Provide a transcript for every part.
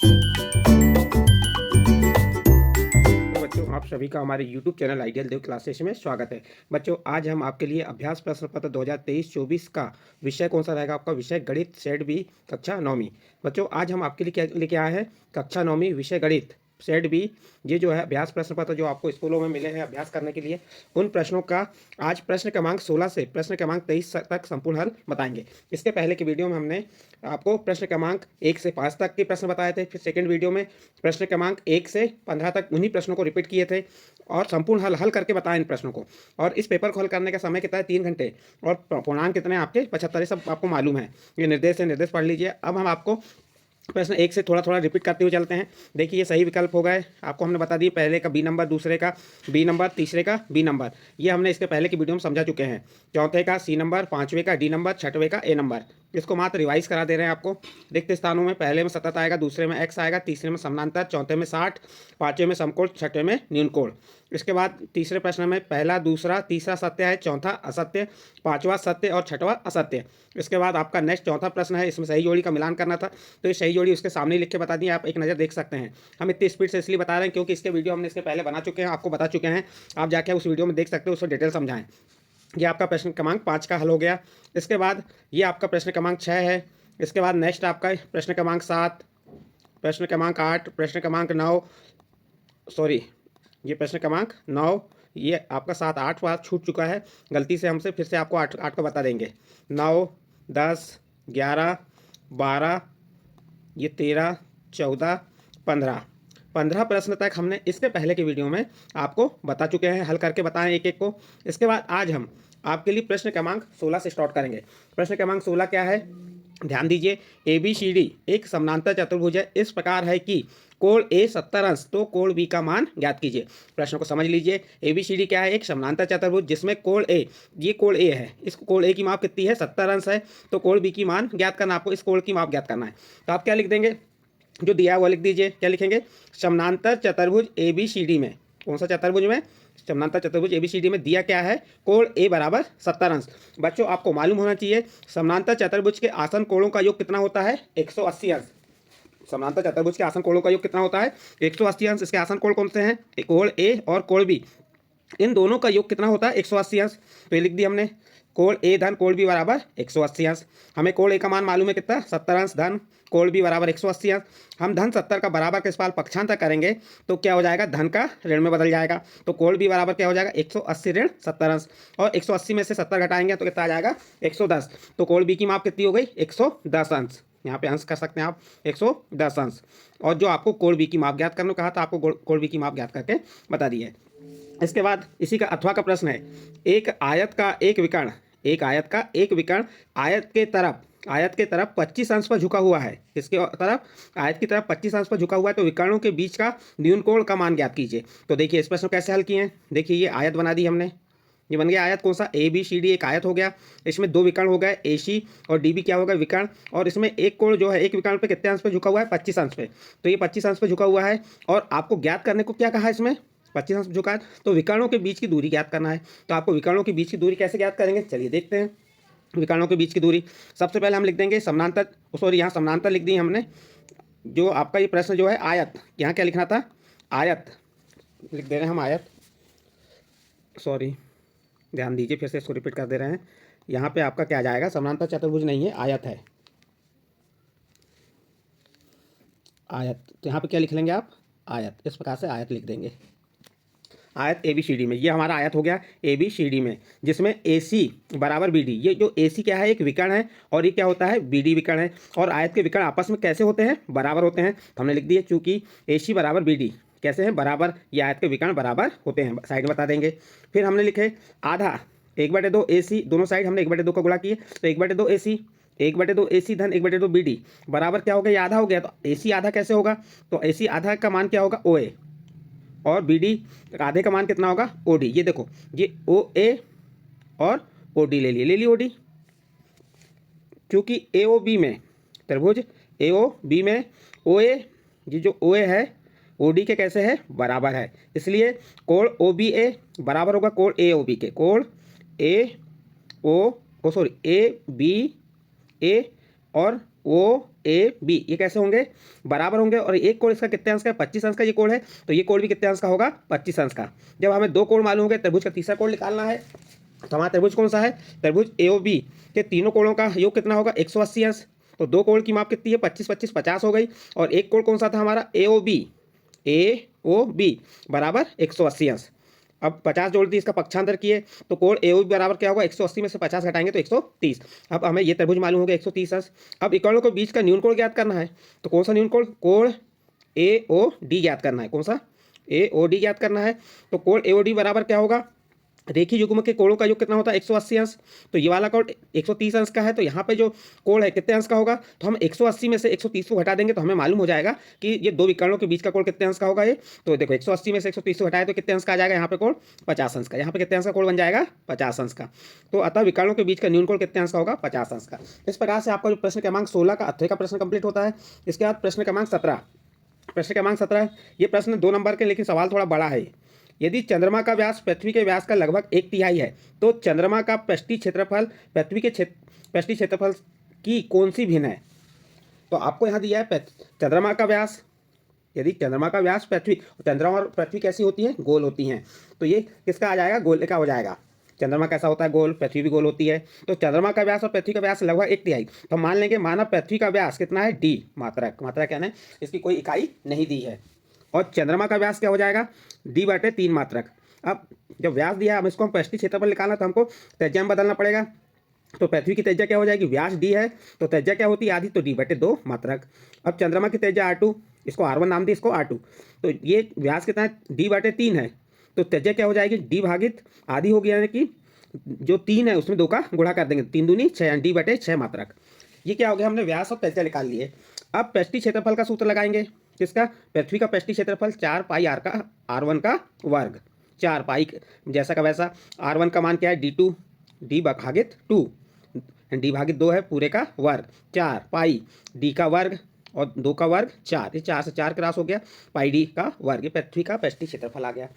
तो बच्चों, आप सभी का हमारे YouTube चैनल आइडियल देव क्लासेस में स्वागत है। बच्चों, आज हम आपके लिए अभ्यास प्रश्न पत्र 2023-24 का विषय कौन सा रहेगा? आपका विषय गणित, सेट बी, कक्षा 9वीं। बच्चों, आज हम आपके लिए क्या लेके आए हैं? कक्षा 9वीं विषय गणित, सेट बी। ये जो है अभ्यास प्रश्न पत्र जो आपको स्कूलों में मिले हैं अभ्यास करने के लिए, उन प्रश्नों का आज प्रश्न क्रमांक 16 से प्रश्न क्रमांक 23 तक संपूर्ण हल बताएंगे। इसके पहले की वीडियो में हमने आपको प्रश्न क्रमांक 1 से 5 तक के प्रश्न बताए थे। फिर सेकंड वीडियो में प्रश्न क्रमांक 1 से 15 तक उन्हीं प्रश्नों को रिपीट किए थे और संपूर्ण हल करके बताएं इन प्रश्नों को। और इस पेपर को हल करने का समय कितना है? 3 घंटे। और पूर्णांक कितने हैं आपके? 75। सब आपको मालूम है, ये निर्देश है, निर्देश पढ़ लीजिए। अब हम आपको प्रश्न 1 से थोड़ा थोड़ा रिपीट करते हुए चलते हैं। देखिए, ये सही विकल्प हो गए, आपको हमने बता दिए। पहले का बी नंबर, दूसरे का बी नंबर, तीसरे का बी नंबर, ये हमने इसके पहले की वीडियो में समझा चुके हैं। चौथे का सी नंबर, पांचवें का डी नंबर, छठवें का ए नंबर। इसको मात्र रिवाइज करा दे रहे हैं आपको। रिक्त स्थानों में पहले में सतत आएगा, दूसरे में एक्स आएगा, तीसरे में समानांतर, चौथे में 60, पांचवें में समकोण, छठवें में न्यूनकोण। इसके बाद तीसरे प्रश्न में पहला, दूसरा, तीसरा सत्य है, चौथा असत्य, पांचवा सत्य और छठवां असत्य। इसके बाद आपका नेक्स्ट चौथा प्रश्न है, इसमें सही जोड़ी का मिलान करना था, तो ये सही जोड़ी उसके सामने लिख के बता दी, आप एक नज़र देख सकते हैं। हम इतनी स्पीड से इसलिए बता रहे हैं क्योंकि इसके वीडियो हमने इसके पहले बना चुके हैं, आपको बता चुके हैं। आप जाके उस वीडियो में देख सकते हो, उसमें डिटेल समझाएं। ये आपका प्रश्न क्रमांक 5 का हल हो गया। इसके बाद ये आपका प्रश्न क्रमांक 6 है। इसके बाद नेक्स्ट आपका प्रश्न क्रमांक 7, प्रश्न क्रमांक 8, प्रश्न क्रमांक 9, सॉरी, ये प्रश्न क्रमांक 9, ये आपका 7, 8 बार छूट चुका है गलती से हमसे, फिर से आपको 8 का बता देंगे। 9, 10, 11, 12, ये 13, 14, 15 प्रश्न तक हमने इसके पहले की वीडियो में आपको बता चुके हैं, हल करके बताएं एक एक को। इसके बाद आज हम आपके लिए प्रश्न क्रमांक 16 से स्टार्ट करेंगे। प्रश्न क्रमांक 16 क्या है? ध्यान दीजिए। ए बी सी डी एक समानांतर चतुर्भुज है, इस प्रकार है कि कोण ए 70 अंश, तो कोण बी का मान ज्ञात कीजिए। प्रश्न को समझ लीजिए। ए बी सी डी क्या है? एक समानांतर चतुर्भुज जिसमें कोण ए, ये कोण ए है, इस कोण ए की माप कितनी है? 70 अंश है। तो कोण बी की मान ज्ञात करना, आपको इस कोण की माप ज्ञात करना है। तो आप क्या लिख देंगे? जो दिया है वो लिख दीजिए। क्या लिखेंगे? समानांतर चतुर्भुज ए बी सी डी में, कौन सा चतुर्भुज में? समानांतर चतुर्भुज एबीसीडी में दिया क्या है? कोण ए बराबर 70 अंश। बच्चों, आपको मालूम होना चाहिए समानांतर चतुर्भुज के आसन कोणों का योग कितना होता है? 180 अंश। समानांतर चतुर्भुज के आसन कोणों का योग कितना होता है? 180 अंश। इसके आसन कोण कौन से हैं? कोण ए और कोण बी, इन दोनों का योग कितना होता है? 180 अंश। तो ये लिख दिया हमने, कोण ए धन कोण बी बराबर 180 अंश। हमें कोण ए का मान मालूम है कितना? 70 अंश, धन कोण बी बराबर 180 अंश। हम धन 70 का बराबर के इस पार पक्षांतर करेंगे तो क्या हो जाएगा? धन का ऋण में बदल जाएगा। तो कोण बी बराबर क्या हो जाएगा? 180 ऋण 70 अंश। और 180 में से 70 घटाएंगे तो कितना आ जाएगा? 110। तो कोण बी की माप कितनी हो गई? 110 अंश। यहाँ पे अंश कर सकते हैं आप, 110 अंश। और जो आपको कोण बी की माप ज्ञात करने को कहा था, आपको कोण बी की माप ज्ञात करके बता दी है। इसके बाद इसी का अथवा का प्रश्न है। एक आयत का एक विकर्ण, एक आयत का एक विकर्ण आयत के तरफ 25 अंश पर झुका हुआ है। इसके तरफ, आयत की तरफ 25 अंश पर झुका हुआ है, तो विकर्णों के बीच का न्यूनकोण का मान ज्ञात कीजिए। तो देखिए इस प्रश्न को कैसे हल किए हैं। देखिए ये आयत बना दी हमने, ये बन गया आयत। कौन सा? ए बी सी डी एक आयत हो गया। इसमें दो विकर्ण हो गए, ए सी और डी बी क्या होगा? विकर्ण। और इसमें एक कोण जो है एक विकर्ण पे कितने अंश पे झुका हुआ है? 25 अंश पे। तो ये 25 अंश पे झुका हुआ है और आपको ज्ञात करने को क्या कहा है? इसमें 25 अंश झुका है, तो विकर्णों के बीच की दूरी ज्ञात करना है। तो आपको विकर्णों के बीच की दूरी कैसे ज्ञात करेंगे? चलिए देखते हैं। विकर्णों के बीच की दूरी सबसे पहले हम लिख देंगे समानांतर, सॉरी यहाँ समानांतर लिख दी हमने। जो आपका ये प्रश्न जो है आयत, यहाँ क्या लिखना था? आयत लिख दे रहे हैं हम, आयत, सॉरी ध्यान दीजिए, फिर से इसको रिपीट कर दे रहे हैं। यहाँ पे आपका क्या आ जाएगा? समानांतर चतुर्भुज नहीं है, आयत है, आयत। तो यहाँ पे क्या लिख लेंगे आप? आयत। इस प्रकार से आयत लिख देंगे। आयत ए बी सी डी में, ये हमारा आयत हो गया ए बी सी डी में, जिसमें ए सी बराबर बी डी। ये जो ए सी क्या है? एक विकर्ण है, और ये क्या होता है? बी डी विकर्ण है। और आयत के विकर्ण आपस में कैसे होते हैं? बराबर होते हैं। तो हमने लिख दिया चूंकि ए सी बराबर बी डी कैसे हैं? बराबर। ये आयत के विकर्ण बराबर होते हैं, साइड में बता देंगे। फिर हमने लिखे आधा 1/2 ए सी, दोनों साइड हमने 1/2 का गुणा किए, तो 1/2 ए सी, 1/2 ए सी धन 1/2 बी डी बराबर क्या हो गया? ये आधा हो गया। तो ए सी आधा कैसे होगा? तो ए सी आधा का मान क्या होगा? ओ ए, और बी डी आधे का मान कितना होगा? O D. ये देखो, ये ओ ए और ओ डी ले लिए ओ डी, क्योंकि ए ओ बी में त्रिभुज ए ओ बी में ओ ए, ये जो ओ ए है ओ डी के कैसे है? बराबर है। इसलिए कोण ओ बी ए बराबर होगा कोण ए ओ बी के। कोण ए ओ सॉरी ए बी ए और ओ ए बी, ये कैसे होंगे, बराबर होंगे। और एक कोण इसका कितने अंश का है, 25 अंश का ये कोण है, तो ये कोण भी कितने अंश का होगा, 25 अंश का। जब हमें दो कोण मालूम हो गए, त्रिभुज का तीसरा कोण निकालना है। तो हमारा त्रिभुज कौन सा है, त्रिभुज ए ओ बी के तीनों कोणों का योग कितना होगा, 180 अंश। तो दो कोण की माप कितनी है, 25 25 50 हो गई। और एक कोण कौन सा था हमारा, ए ओ बी बराबर 180 अंश। अब 50 जोड़ दी, इसका पक्षांतर किए, तो कोण ए ओ बी बराबर क्या होगा, 180 में से 50 घटाएंगे तो 130। अब हमें ये त्रिभुज मालूम हो गया 130 अंश। अब इकाइयों के बीच का न्यून कोण ज्ञात करना है। तो कौन सा न्यून कोण, कोण ए ओ डी ज्ञात करना है। कौन सा, ए ओ डी ज्ञात करना है। तो कोण ए ओ डी बराबर क्या होगा, रेखीय युग्म के कोणों का योग कितना होता है, 180 अंश। तो ये वाला कोण 130 अंश का है, तो यहाँ पे जो कोण है कितने अंश का होगा, तो हम 180 में से 130 को घटा देंगे तो हमें मालूम हो जाएगा कि ये दो विकर्णों के बीच का कोण कितने अंश का होगा। ये तो देखो 180 में से 130 को घटाए तो कितने अंश का आ जाएगा, यहाँ पे कोण 50 अंश का। यहाँ पे कितने अंश का कोण बन जाएगा, 50 अंश का। तो अतः विकर्णों के बीच का न्यून कोण कितने अंश का होगा, 50 अंश का। इस प्रकार से आपका जो प्रश्न क्रमांक 16 का अध्याय का प्रश्न कंप्लीट होता है। इसके बाद प्रश्न क्रमांक 17, प्रश्न क्रमांक 17 ये प्रश्न 2 नंबर के, लेकिन सवाल थोड़ा बड़ा है। यदि चंद्रमा का व्यास पृथ्वी के व्यास का लगभग 1/3 है, तो चंद्रमा का पृष्ठीय क्षेत्रफल पृथ्वी के पृष्ठीय क्षेत्रफल की कौन सी भिन्न है। तो आपको यहाँ दिया है चंद्रमा का व्यास, यदि चंद्रमा का व्यास पृथ्वी, चंद्रमा और पृथ्वी कैसी होती है, गोल होती हैं, तो ये किसका आ जाएगा, गोल का हो जाएगा। चंद्रमा कैसा होता है, गोल, पृथ्वी भी गोल होती है। तो चंद्रमा का व्यास और पृथ्वी का व्यास लगभग 1/3, तो मान लेंगे माना पृथ्वी का व्यास कितना है, डी मात्रक, मात्रक क्या है, इसकी कोई इकाई नहीं दी है। और चंद्रमा का व्यास क्या हो जाएगा, डी बटे 3 मात्रक। अब जब व्यास दिया है, हम इसको हम पृष्ठीय क्षेत्रफल निकालना, तो हमको त्रिज्या में बदलना पड़ेगा। तो पृथ्वी की त्रिज्या क्या हो जाएगी, व्यास डी है, तो त्रिज्या क्या होती है, आधी, तो डी बटे 2 मात्रक। अब चंद्रमा की त्रिज्या r2, इसको r1 नाम दी, इसको r2, तो ये व्यास कितना है, डी बटे 3 है, तो त्रिज्या क्या हो जाएगी, डी भागित आधी होगी, यानी कि जो 3 है उसमें 2 का गुणा कर देंगे, 3 दूनी 6, डी बटे 6 मात्रक। ये क्या हो गया, हमने व्यास और त्रिज्या निकाल लिए। अब पृष्ठीय क्षेत्रफल का सूत्र लगाएंगे, किसका, पृथ्वी का पृष्ठीय क्षेत्रफल 4 पाई आर का r1 का वर्ग, 4 पाई जैसा का वैसा। r1 का मान क्या है, d2, डी भागित 2, डी भागित 2 है पूरे का वर्ग, 4 पाई डी का वर्ग और 2 का वर्ग 4, ये 4 से 4 क्रॉस हो गया, पाई डी का वर्ग, ये पृथ्वी का पृष्ठीय क्षेत्रफल आ गया।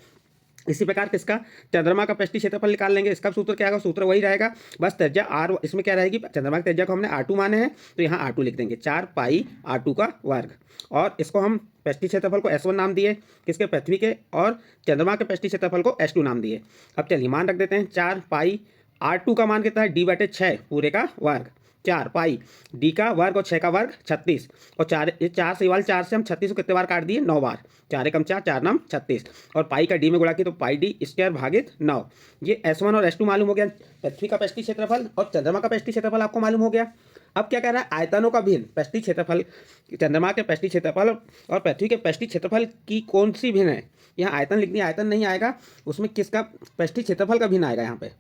इसी प्रकार किसका, चंद्रमा का पृष्ठीय क्षेत्रफल निकाल लेंगे, इसका सूत्र क्या होगा, सूत्र वही रहेगा, बस त्रिज्या r, इसमें क्या रहेगी, चंद्रमा की त्रिज्या को हमने r2 माने हैं, तो यहाँ r2 लिख देंगे, 4 पाई r2 का वर्ग। और इसको हम पृष्ठीय क्षेत्रफल को S1 नाम दिए, किसके, पृथ्वी के, और चंद्रमा के पृष्ठीय क्षेत्रफल को S2 नाम दिए। अब चलिए मान रख देते हैं, 4 पाई r2 का मान कितना है, डी बटे 6 पूरे का वर्ग, 4 पाई डी का वर्ग और 6 का वर्ग 36, और 4, ये 4 से वाले 4 से हम 36 को कितने बार काट दिए, 9 बार, 4 एकम 4, 4 नाम 36, और पाई का डी में गुणा की, तो पाई डी स्क्वायर भागित 9। ये S1 और S2 मालूम हो गया, पृथ्वी का पृष्ठीय क्षेत्रफल और चंद्रमा का पृष्ठीय क्षेत्रफल आपको मालूम हो गया। अब क्या कह रहा है, आयतनों का भिन्न, पृष्ठीय क्षेत्रफल, चंद्रमा के पृष्ठीय क्षेत्रफल और पृथ्वी के पृष्ठीय क्षेत्रफल की कौन सी भिन्न है। यहाँ आयतन लिखनी, आयतन नहीं आएगा उसमें, किसका, पृष्ठीय क्षेत्रफल का भिन्न आएगा। यहाँ पे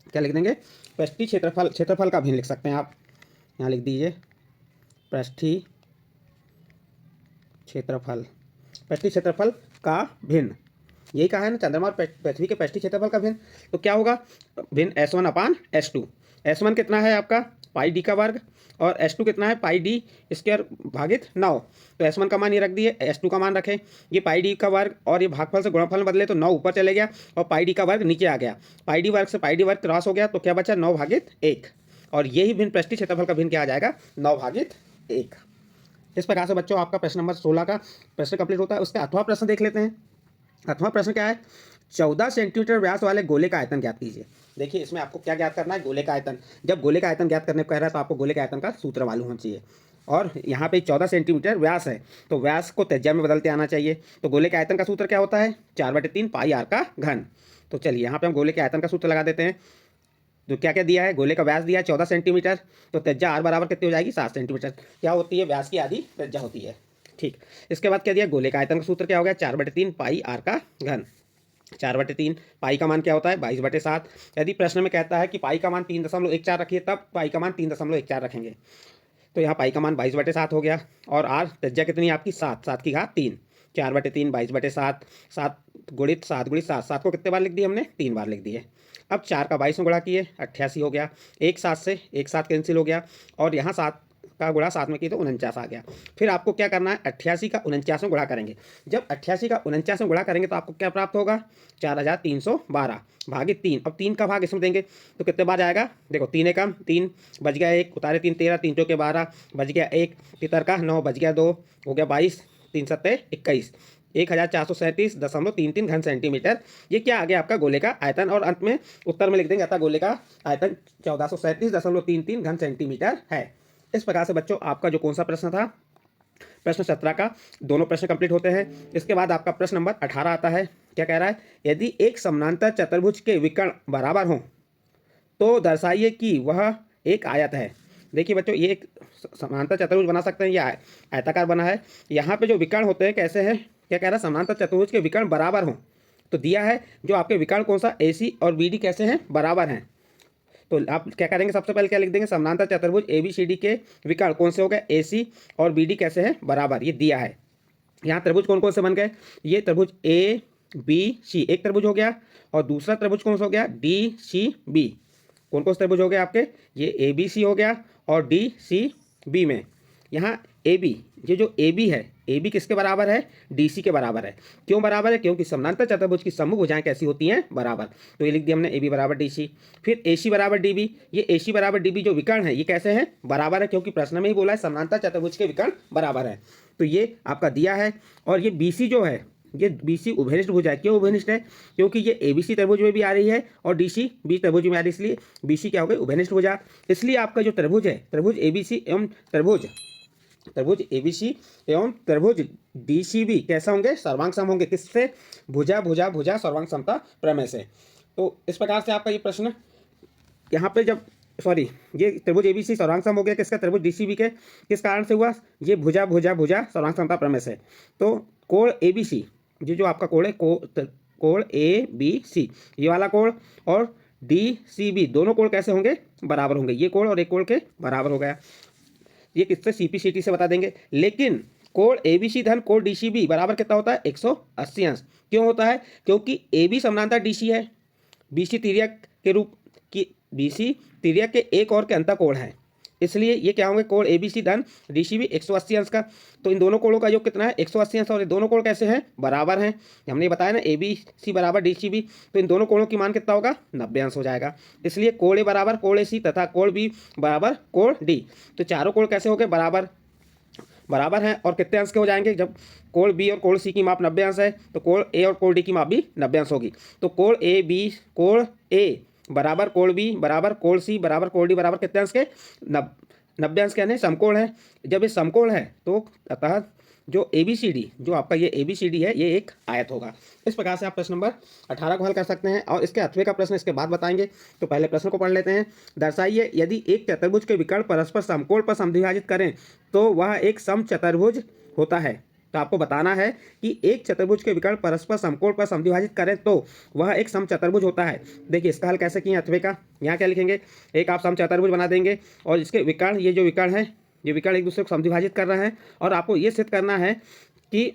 क्या लिख देंगे, पृष्ठीय क्षेत्रफल, क्षेत्रफल का भिन्न लिख सकते हैं आप, यहाँ लिख दीजिए पृष्ठीय क्षेत्रफल, पृष्ठीय क्षेत्रफल का भिन्न, यही कहा है ना, चंद्रमा और पृथ्वी के पृष्ठीय क्षेत्रफल का भिन्न। तो क्या होगा, भिन्न S1 अपान S2। S1 कितना है आपका, पाई डी का वर्ग, और S2 कितना है, पाई डी स्क्वायर भागित 9। तो S1 का मान ये रख दिए, S2 का मान रखें, ये पाई डी का वर्ग और ये भागफल से गुणनफल में बदले तो 9 ऊपर चले गया और पाई डी का वर्ग नीचे आ गया, पाई डी वर्ग से पाई डी वर्ग क्रॉस हो गया, तो क्या बचा, 9 भागित 1। और यही भिन्न पृष्ठीय क्षेत्रफल का भिन्न क्या आ जाएगा, 9 भागित 1। इस प्रकार से बच्चों आपका प्रश्न नंबर 16 का प्रश्न कंप्लीट होता है। उसका 8वां प्रश्न देख लेते हैं। 8वां प्रश्न क्या है, 14 सेंटीमीटर व्यास वाले गोले का आयतन ज्ञात कीजिए। देखिए इसमें आपको क्या ज्ञात करना है, गोले का आयतन। जब गोले का आयतन ज्ञात करने को कह रहा है तो आपको गोले के आयतन का सूत्र मालूम होना चाहिए। और यहाँ पे 14 सेंटीमीटर व्यास है, तो व्यास को त्रिज्या में बदलते आना चाहिए। तो गोले के आयतन का सूत्र क्या होता है, 4/3 पाई आर का घन। तो चलिए यहाँ पे हम गोले के आयतन का सूत्र लगा देते हैं। तो क्या क्या दिया है, गोले का व्यास दिया है 14 सेंटीमीटर, तो त्रिज्या आर बराबर कितनी हो जाएगी, 7 सेंटीमीटर। क्या होती है, व्यास की आधी त्रिज्या होती है। ठीक, इसके बाद क्या दिया, गोले का आयतन का सूत्र क्या हो गया, 4/3 पाई आर का घन। 4/3 पाई का मान क्या होता है, 22/7। यदि प्रश्न में कहता है कि पाई का मान 3.14 रखिए, तब पाई का मान 3.14 रखेंगे। तो यहाँ पाई का मान 22/7 हो गया। और आर त्रिज्या कितनी है आपकी, 7, 7 की घात 3, 4/3 22/7, 7 गुणित 7 गुणित 7, 7 को कितने बार लिख दिए हमने, 3 बार लिख दिए। अब 4 का 22 में गुणा किए, 88 हो गया। 1 7 से 1 7 कैंसिल हो गया, और यहाँ 7 का गुणा 7 में की तो 49 आ गया। फिर आपको क्या करना है, 88 का 49 में गुणा करेंगे। जब 88 का 49 में गुणा करेंगे तो आपको क्या प्राप्त होगा, 4312 भागे 3। अब 3 का भाग इसमें देंगे तो कितने बार आएगा, देखो 3 एकम 3, बच गया 1, उतारे 3 13, 3 चौके 12, बच गया 1, तितर का 9, बच गया 2, हो गया 22, 3 सत्ते 21, 1437.33 घन सेंटीमीटर। ये क्या आ गया आपका गोले का आयतन, और अंत में उत्तर में लिख देंगे अतः गोले का आयतन 1437.33 घन सेंटीमीटर है। इस प्रकार से बच्चों आपका जो कौन सा प्रश्न था, प्रश्न 17 का दोनों प्रश्न कंप्लीट होते हैं। इसके बाद आपका प्रश्न नंबर 18 आता है। क्या कह रहा है, यदि एक समानांतर चतुर्भुज के विकर्ण बराबर हों तो दर्शाइए कि वह एक आयत है। देखिए बच्चों, ये एक समानांतर चतुर्भुज बना सकते हैं, या आयताकार बना है। यहाँ पे जो विकर्ण होते हैं कैसे हैं, क्या कह रहा है, समानांतर चतुर्भुज के विकर्ण बराबर हों। तो दिया है जो आपके विकर्ण कौन सा, AC और BD कैसे हैं, बराबर हैं। तो आप क्या करेंगे, सबसे पहले क्या लिख देंगे, समानांतर चतुर्भुज ABCD के विकर्ण कौन से हो गए, AC और BD कैसे हैं, बराबर। ये दिया है। यहाँ त्रिभुज कौन कौन से बन गए, ये त्रिभुज ABC एक त्रिभुज हो गया, और दूसरा त्रिभुज कौन सा हो गया, DCB। कौन कौन से त्रिभुज हो गए आपके, ये ABC हो गया और DCB में यहाँ AB, ये जो AB है, AB किसके बराबर है, DC के बराबर है। क्यों बराबर है, क्योंकि समानांतर चतुर्भुज की समभुज भुजाएं कैसी होती हैं, बराबर। तो ये लिख दिया हमने AB बराबर DC। फिर AC बराबर DB, ये AC बराबर DB जो विकर्ण है ये कैसे हैं, बराबर है, क्योंकि प्रश्न में ही बोला है समानांतर चतुर्भुज के विकर्ण बराबर है। तो ये आपका दिया है। और ये BC जो है, ये BC उभयनिष्ठ भुजा है। क्यों उभयनिष्ठ है, क्योंकि ये ABC त्रिभुज में भी आ रही है और DCB त्रिभुज में आ रही है, इसलिए BC क्या हो गई, उभयनिष्ठ भुजा। इसलिए आपका जो त्रिभुज है, त्रिभुज ABC एवं त्रिभुज ABC एवं त्रिभुज DCB कैसा होंगे, सर्वांग सम होंगे। किससे, भुजा भुजा भुजा सर्वांग समता प्रमेय से। तो इस प्रकार से आपका ये प्रश्न यहाँ पे जब ये त्रिभुज ABC सर्वांग सम हो गया किसका, त्रिभुज DCB के, किस कारण से हुआ, ये भुजा भुजा भुजा सर्वांग समता प्रमेय से। तो कोण ABC, ये जो आपका कोण है, कोण ABC ये वाला कोण और DCB दोनों कोण कैसे होंगे, बराबर होंगे। ये कोण और एक कोण के बराबर हो गया। ये किससे, CPCT से बता देंगे। लेकिन कोण ABC धन कोण DCB बराबर कितना होता है, 180 अंश। क्यों होता है, क्योंकि AB समानांतर DC है, BC तिर्यक के रूप की, BC तिर्यक के एक और के अंतर कोण है, इसलिए ये क्या होंगे, कोण ABC धन DCB 180 अंश का। तो इन दोनों कोणों का योग कितना है, 180 अंश। और ये दोनों कोण कैसे हैं, बराबर हैं। हमने बताया ना ABC बराबर DCB, तो इन दोनों कोणों की मान कितना होगा, 90 अंश हो जाएगा। इसलिए कोण A बराबर कोण AC तथा कोण B बराबर कोण D। तो चारों कोण कैसे हो गए, बराबर हैं। और कितने अंश के हो जाएंगे, जब कोण B और कोण C की माप 90 अंश है तो कोण A और कोण D की माप भी 90 अंश होगी। तो कोण A बराबर कोण B बराबर कोण C बराबर कोण D बराबर कितने अंश के, 90 अंश के, यानी समकोण है। जब ये समकोण है तो अतः जो ABCD, जो आपका ये ABCD है, ये एक आयत होगा। इस प्रकार से आप प्रश्न नंबर 18 को हल कर सकते हैं। और इसके 8वें का प्रश्न इसके बाद बताएंगे। तो पहले प्रश्न को पढ़ लेते हैं। दर्शाइए यदि एक चतुर्भुज के विकर्ण परस्पर समकोण पर समद्विभाजित करें तो वह एक समचतुर्भुज होता है। तो आपको बताना है कि एक चतुर्भुज के विकर्ण परस्पर समकोण पर समद्विभाजित करें तो वह एक समचतुर्भुज होता है। देखिए इसका हल कैसे किया, 8वें का यहाँ क्या लिखेंगे, एक आप समचतुर्भुज बना देंगे और इसके विकर्ण, ये जो विकर्ण है, ये विकर्ण एक दूसरे को समद्विभाजित कर रहे हैं। और आपको ये सिद्ध करना है कि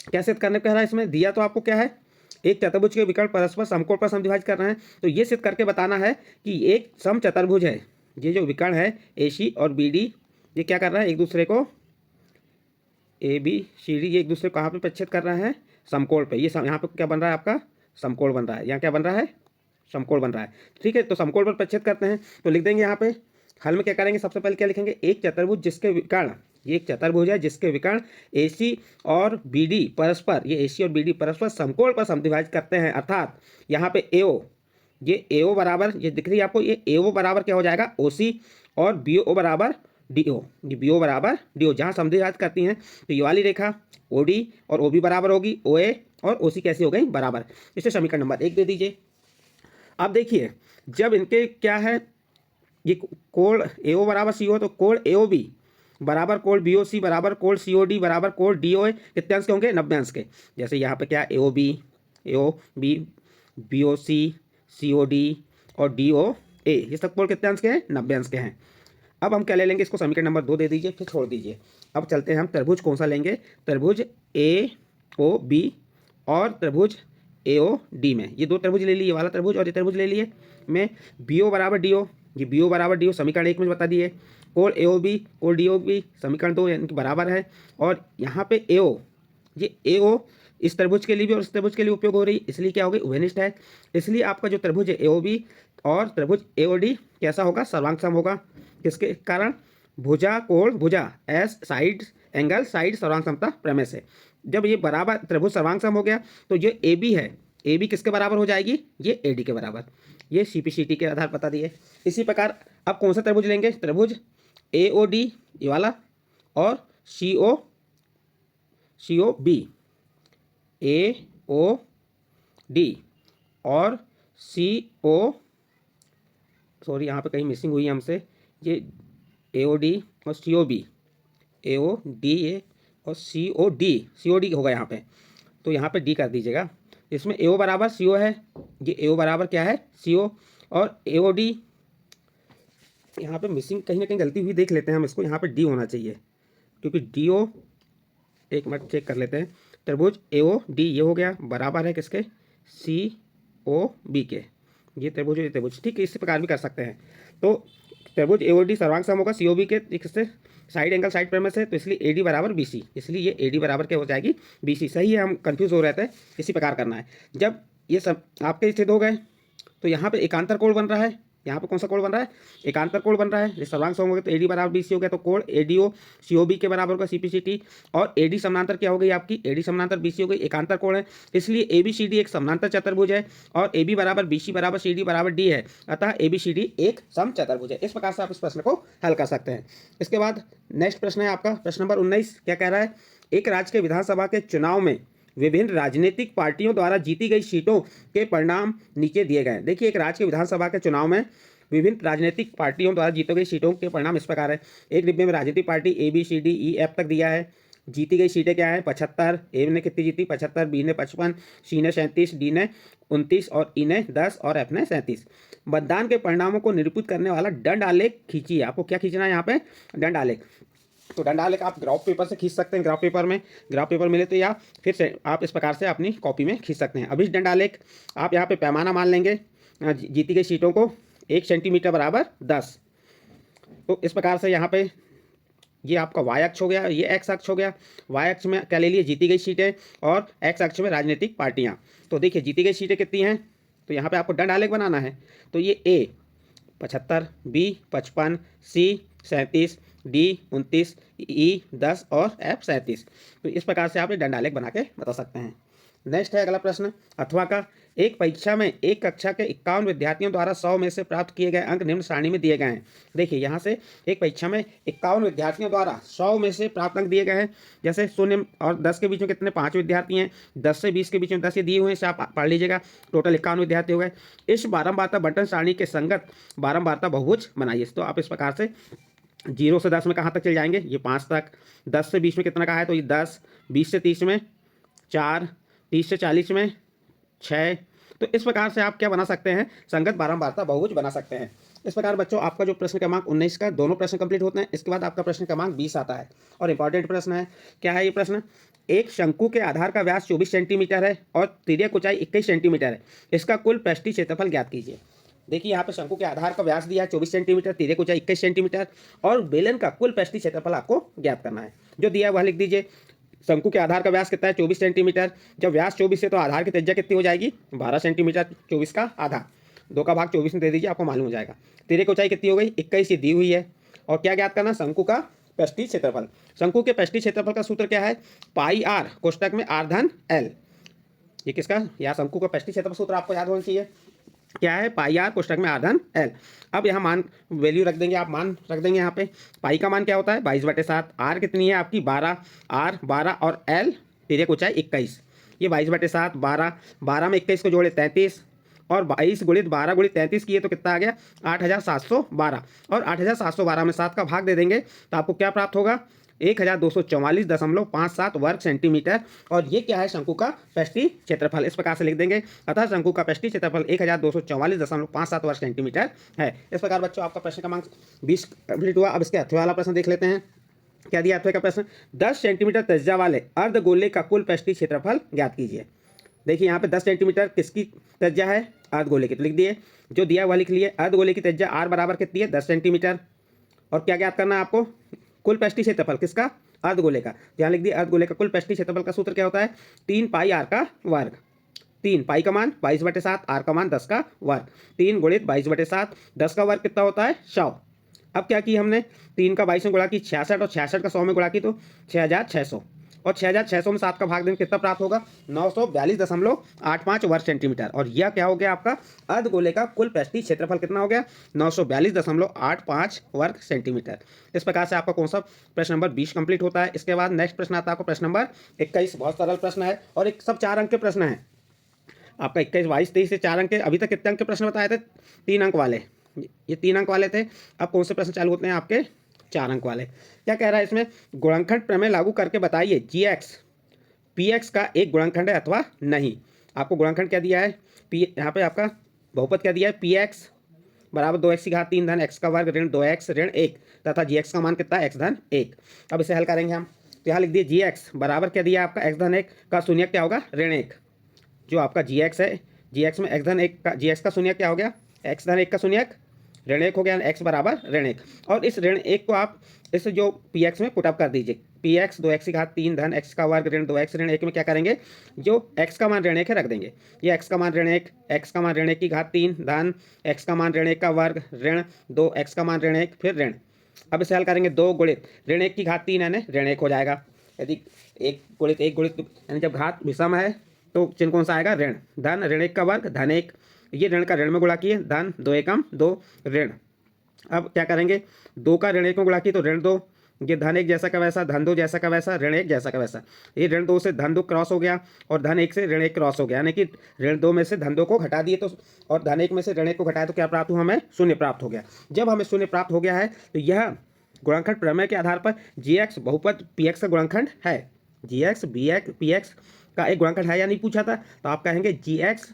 क्या सिद्ध करने को कह रहा है, इसमें दिया तो आपको क्या है, एक चतुर्भुज के विकर्ण परस्पर समकोण पर समद्विभाजित कर रहे हैं। तो ये सिद्ध करके बताना है कि एक समचतुर्भुज है, ये जो विकर्ण है AC और BD, ये क्या कर रहा है, एक दूसरे को ABCD ये एक दूसरे को कहाँ पे प्रतिच्छेद कर रहे हैं, समकोण पे। ये यहाँ पे क्या बन रहा है, आपका समकोण बन रहा है। यहाँ क्या बन रहा है, समकोण बन रहा है। ठीक है, तो समकोण पर प्रतिच्छेद करते हैं। तो लिख देंगे यहाँ पे हल में क्या करेंगे, सबसे पहले क्या लिखेंगे, एक चतुर्भुज जिसके विकर्ण, ये एक चतुर्भुज है जिसके विकर्ण AC और BD परस्पर, ये AC और BD परस्पर समकोण पर समद्विभाजित करते हैं। अर्थात यहाँ पे AO, ये AO बराबर, ये दिख रही है आपको, ये AO बराबर क्या हो जाएगा, OC, और BO बराबर DO, ये BO बराबर DO, जहाँ समद्विभाजित करती हैं। तो ये वाली रेखा OD और OB बराबर होगी, OA और OC कैसी हो गई, बराबर। इसे समीकरण नंबर 1 दे दीजिए। अब देखिए जब इनके क्या है, ये कोण AO बराबर CO, तो कोण AOB बराबर कोण BOC बराबर कोण COD बराबर कोण DOA कितने अंश के होंगे, 90 अंश के। जैसे यहाँ पे क्या AOB, BOC, COD और DOA, ये सब कोण कितने अंश के हैं, 90 अंश के हैं। अब हम क्या ले लेंगे, इसको समीकरण नंबर 2 दे दीजिए, फिर छोड़ दीजिए। अब चलते हैं हम त्रिभुज कौन सा लेंगे, त्रिभुज AOB और त्रिभुज AOD में। ये दो त्रिभुज ले लिए, ये वाला त्रिभुज और ये त्रिभुज ले लिए। मैं BO बराबर DO, ये BO बराबर DO समीकरण 1 में बता दिए। कोण ए ओ बी कोण डी ओ बी समीकरण 2 यानी कि बराबर है। और यहाँ पे ए ओ, ये ए ओ इस त्रिभुज के लिए भी और इस त्रिभुज के लिए उपयोग हो रही है, इसलिए क्या हो गई, उभयनिष्ठ है। इसलिए आपका जो त्रिभुज है ए ओ बी और त्रिभुज ए ओ डी कैसा होगा, सर्वांग सम होगा। किसके कारण, भुजा कोण भुजा एस साइड एंगल साइड सर्वांग समता प्रमेय से। जब ये बराबर त्रिभुज सर्वांग सम हो गया तो ये ए बी है, ए बी किसके बराबर हो जाएगी, ये ए डी के बराबर। ये सी पी सी टी के आधार बता दिए। इसी प्रकार अब कौन सा त्रिभुज लेंगे, त्रिभुज ए ओ डी ये वाला और सी ओ बी, ए ओ डी और सी ओ, सॉरी यहाँ पे कहीं मिसिंग हुई है हमसे, ये ए ओ डी और सी O B, A O D A और सी ओ डी होगा यहाँ पे, तो यहाँ पे डी कर दीजिएगा। इसमें ए ओ बराबर सी ओ है, ये ए ओ बराबर क्या है, सी ओ, और ए ओ डी यहाँ पे मिसिंग कहीं ना कहीं गलती हुई, देख लेते हैं हम इसको, यहाँ पे डी होना चाहिए क्योंकि डी ओ, एक मिनट चेक कर लेते हैं। त्रिभुज ए ओ डी ये हो गया, बराबर है किसके, सी ओ बी के। ये त्रिभुज ठीक है, इस प्रकार भी कर सकते हैं। तो त्रिभुज ए ओ डी सर्वांग सम होगा सी ओ बी के किससे, साइड एंगल साइड प्रमेय से, तो इसलिए ए डी बराबर बी सी, इसलिए ये ए डी बराबर क्या हो जाएगी, बी सी। सही है, हम कंफ्यूज हो रहे थे, इसी प्रकार करना है। जब ये सब आपके स्थित हो गए तो यहाँ पे एकांतर कोण बन रहा है, यहाँ पे कौन सा कोण बन रहा है, एकांतर कोण बन रहा है। ये सर्वांग सम हो गया तो ए डी बराबर बी सी हो गया, तो कोण A D O C O B के बराबर होगा सी पी सी टी, और ए डी समानांतर क्या हो गई आपकी, ए डी समानांतर बी सी हो गई, एकांतर कोण है, इसलिए ए बी सी डी एक समानांतर चतुर्भुज है, और ए बी बराबर बी सी बराबर सी डी बराबर डी है, अतः ए बी सी डी एक सम चतुर्भुज है। इस प्रकार से आप इस प्रश्न को हल कर सकते हैं। इसके बाद नेक्स्ट प्रश्न है आपका प्रश्न नंबर 19, क्या कह रहा है, एक राज्य के विधानसभा के चुनाव में विभिन्न राजनीतिक पार्टियों द्वारा जीती गई सीटों के परिणाम नीचे दिए गए। देखिए, एक राज्य के विधानसभा के चुनाव में विभिन्न राजनीतिक पार्टियों द्वारा जीती गई सीटों के परिणाम इस प्रकार है। एक डिब्बे में राजनीतिक party A B C D E F तक दिया है। जीती गई सीटें क्या है, 75, ए ने कितनी जीती 75, बी ने 55, सी ने 37, डी ने 29 और ई ने 10 और एफ ने 37। मतदान के परिणामों को निरूपित करने वाला दंड आलेख खींचिए। आपको क्या खींचना है यहाँ पे, दंड आलेख। तो दंड आलेख आप ग्राफ पेपर से खींच सकते हैं, ग्राफ पेपर मिले तो, या फिर से आप इस प्रकार से अपनी कॉपी में खींच सकते हैं। अभी दंड आलेख आप यहाँ पे पैमाना मान लेंगे, जीती गई सीटों को 1 सेंटीमीटर बराबर 10। तो इस प्रकार से यहाँ पे ये आपका वाई अक्ष हो गया, ये एक्स अक्ष हो गया। वाई अक्ष में क्या ले लिए, जीती गई सीटें, और एक्स अक्ष में राजनीतिक पार्टियाँ। तो देखिए जीती गई सीटें कितनी हैं, तो यहाँ पे आपको दंड आलेख बनाना है। तो ये ए 75, बी 55, सी 37, डी 29, ई 10 और एफ 37। तो इस प्रकार से आप ये दंड आलेख बना के बता सकते हैं। नेक्स्ट है अगला प्रश्न, अथवा का, एक परीक्षा में एक कक्षा के 51 विद्यार्थियों द्वारा 100 में से प्राप्त किए गए अंक निम्न सारणी में दिए गए हैं। देखिए यहाँ से एक परीक्षा में 51 विद्यार्थियों द्वारा 100 में से प्राप्त अंक दिए गए हैं। जैसे 0 और 10 के बीच में कितने, 5 विद्यार्थी हैं, 10 से 20 के बीच में 10 ये दिए हुए हैं, इसे आप पढ़ लीजिएगा, टोटल 51 विद्यार्थी हो गए। इस बारंबारता बंटन सारणी के संगत बारंबारता बहुभुज बनाइए। तो आप इस प्रकार से 0 से 10 में कहाँ तक चल जाएंगे, ये 5 तक, 10 से 20 में कितना कहा है, तो ये 10, 20 से 30 में 4, 30 से 40 में 6। तो इस प्रकार से आप क्या बना सकते हैं, संगत बारंबारता बहुभुज बना सकते हैं। इस प्रकार बच्चों आपका जो प्रश्न क्रमांक 19 का दोनों प्रश्न कंप्लीट होते हैं। इसके बाद आपका प्रश्न क्रमांक 20 आता है, और इंपॉर्टेंट प्रश्न है। क्या है ये प्रश्न, एक शंकु के आधार का व्यास 24 सेंटीमीटर है और तिर्यक ऊंचाई 21 सेंटीमीटर है, इसका कुल पृष्ठीय क्षेत्रफल ज्ञात कीजिए। देखिए यहाँ पे शंकु के आधार का व्यास दिया है 24 सेंटीमीटर, तिर्यक ऊंचाई 21 सेंटीमीटर, और बेलन का कुल पृष्ठीय क्षेत्रफल आपको ज्ञात करना है। जो दिया है वह लिख दीजिए। शंकु के आधार का व्यास कितना है, 24 सेंटीमीटर। जब व्यास 24 है तो आधार की त्रिज्या कितनी हो जाएगी, 12 सेंटीमीटर। 24 का आधा, 2 का भाग 24 में दे दीजिए, आपको मालूम हो जाएगा। तिर्यक ऊंचाई कितनी हो गई, 21 ये दी हुई है। और क्या ज्ञात करना, शंकु का पृष्ठीय क्षेत्रफल। शंकु के पृष्ठीय क्षेत्रफल का सूत्र क्या है, पाई आर कोष्टक में आर धन एल। ये किसका, या शंकु का पृष्ठीय क्षेत्रफल सूत्र आपको याद होना चाहिए। क्या है, पाई आर कोष्टक में आर धन एल। अब यहाँ मान वैल्यू रख देंगे, आप मान रख देंगे यहाँ पे। पाई का मान क्या होता है 22/7, आर कितनी है आपकी 12, आर 12 और एल तिर्यक ऊंचाई 21। ये 22/7, 12 में 21 को जोड़े 33, और 22 गुणित 12 गुणित 33 किए तो कितना आ गया 8712, और 8712 में 7 का भाग दे देंगे तो आपको क्या प्राप्त होगा 1244.57 वर्ग सेंटीमीटर। और ये क्या है, शंकु का पृष्ठीय क्षेत्रफल। इस प्रकार से लिख देंगे, अतः शंकु का पृष्ठीय क्षेत्रफल 1244.57 वर्ग सेंटीमीटर है। इस प्रकार बच्चों आपका प्रश्न क्रमांक 20 कंप्लीट हुआ। अब इसके अथवा वाला प्रश्न देख लेते हैं। क्या दिया अथवा का प्रश्न, 10 सेंटीमीटर त्रिज्या वाले अर्धगोले का कुल पृष्ठीय क्षेत्रफल ज्ञात कीजिए। देखिए यहाँ पे 10 सेंटीमीटर किसकी त्रिज्या है, अर्धगोले की, तो लिख दिए। जो दिया वह लिख लिए। अर्धगोले की त्रिज्या r बराबर कितनी है 10 सेंटीमीटर, और क्या ज्ञात करना है आपको? कुल पृष्ठीय क्षेत्रफल किसका? अर्धगोले का। यहाँ लिख दिया अर्धगोले का कुल पृष्ठीय क्षेत्रफल का सूत्र क्या होता है? 3 पाई आर का वर्ग। 3 पाई का मान 22/7, आर का मान 10 का वर्ग। 3 गुणित 22/7, 10 का वर्ग कितना होता है? 100। अब क्या की हमने 3 का 22 में गुणा की 66 और 66 का 100 में गुणा की तो 6600 और 6600 में 7 का भाग देंगे कितना प्राप्त होगा? 942.85 वर्ग सेंटीमीटर। और यह क्या हो गया आपका? अर्धगोले का कुल पृष्ठीय क्षेत्रफल कितना हो गया? 942.85 वर्ग सेंटीमीटर। इस प्रकार से आपका कौन सा प्रश्न नंबर 20 कंप्लीट होता है। इसके बाद नेक्स्ट प्रश्न आता है आपका प्रश्न नंबर 21। बहुत सरल प्रश्न है और एक सब 4 अंक के प्रश्न है आपका। 21, 22, 23 से 4 अंक के। अभी तक कितने अंक के प्रश्न बताए थे? 3 अंक वाले। ये 3 अंक वाले थे। अब कौन से प्रश्न चालू होते हैं आपके? 4 अंक वाले। क्या कह रहा है इसमें? गुणनखंड प्रमेय लागू करके बताइए gx px का एक गुणनखंड है अथवा नहीं। आपको गुणनखंड क्या दिया है? यहाँ पे आपका बहुपद क्या दिया है? px बराबर 2x की घात 3 धन x का वर्ग ऋण 2x ऋण 1 तथा gx का मान कितना है? x धन 1। अब इसे हल करेंगे हम। तो यहाँ लिख दिए gx बराबर क्या दिया आपका? x धन 1 का शून्य क्या होगा? ऋण 1। जो आपका gx है, gx में x धन 1 का gx का शून्य क्या हो गया? x धन 1 का शून्य ऋण 1 हो गया, x बराबर ऋण 1। और इस ऋण 1 को आप इस जो px में पुटअप कर दीजिए। px 2x की घात 3 धन x का वर्ग ऋण 2x ऋण 1 में क्या करेंगे? जो x का मान ऋण 1 है रख देंगे। ये x का मान ऋण 1, x का मान ऋण 1 की घात 3 धन x का मान ऋण 1 का वर्ग ऋण 2 x का मान ऋण 1 फिर ऋण। अब इसे हल करेंगे। 2 गुणित ऋण 1 की घात 3 यानी ऋण 1 हो जाएगा। यदि 1 गुणित यानी जब घात विषम है तो चिन्ह कौन सा आएगा? ऋण। धन ऋण 1 का वर्ग धन 1, ये ऋण का ऋण में गुणा किए, धन 2 एकम 2 ऋण। अब क्या करेंगे? 2 का ऋण 1 में गुणा किए तो ऋण 2, ये धन 1 जैसा का वैसा, धन 2 जैसा का वैसा, ऋण 1 जैसा का वैसा। ये ऋण 2 से धन 2 क्रॉस हो गया और धन 1 से ऋण 1 क्रॉस हो गया, यानी कि ऋण 2 में से धन 2 को घटा दिए तो और धन 1 में से ऋण 1 को घटाया तो क्या प्राप्त हुआ? हमें शून्य प्राप्त हो गया। जब हमें शून्य प्राप्त हो गया है तो यह गुणनखंड प्रमेय के आधार पर gx बहुपद px का गुणनखंड है। gx px का एक गुणनखंड है या नहीं पूछा था, तो आप कहेंगे gx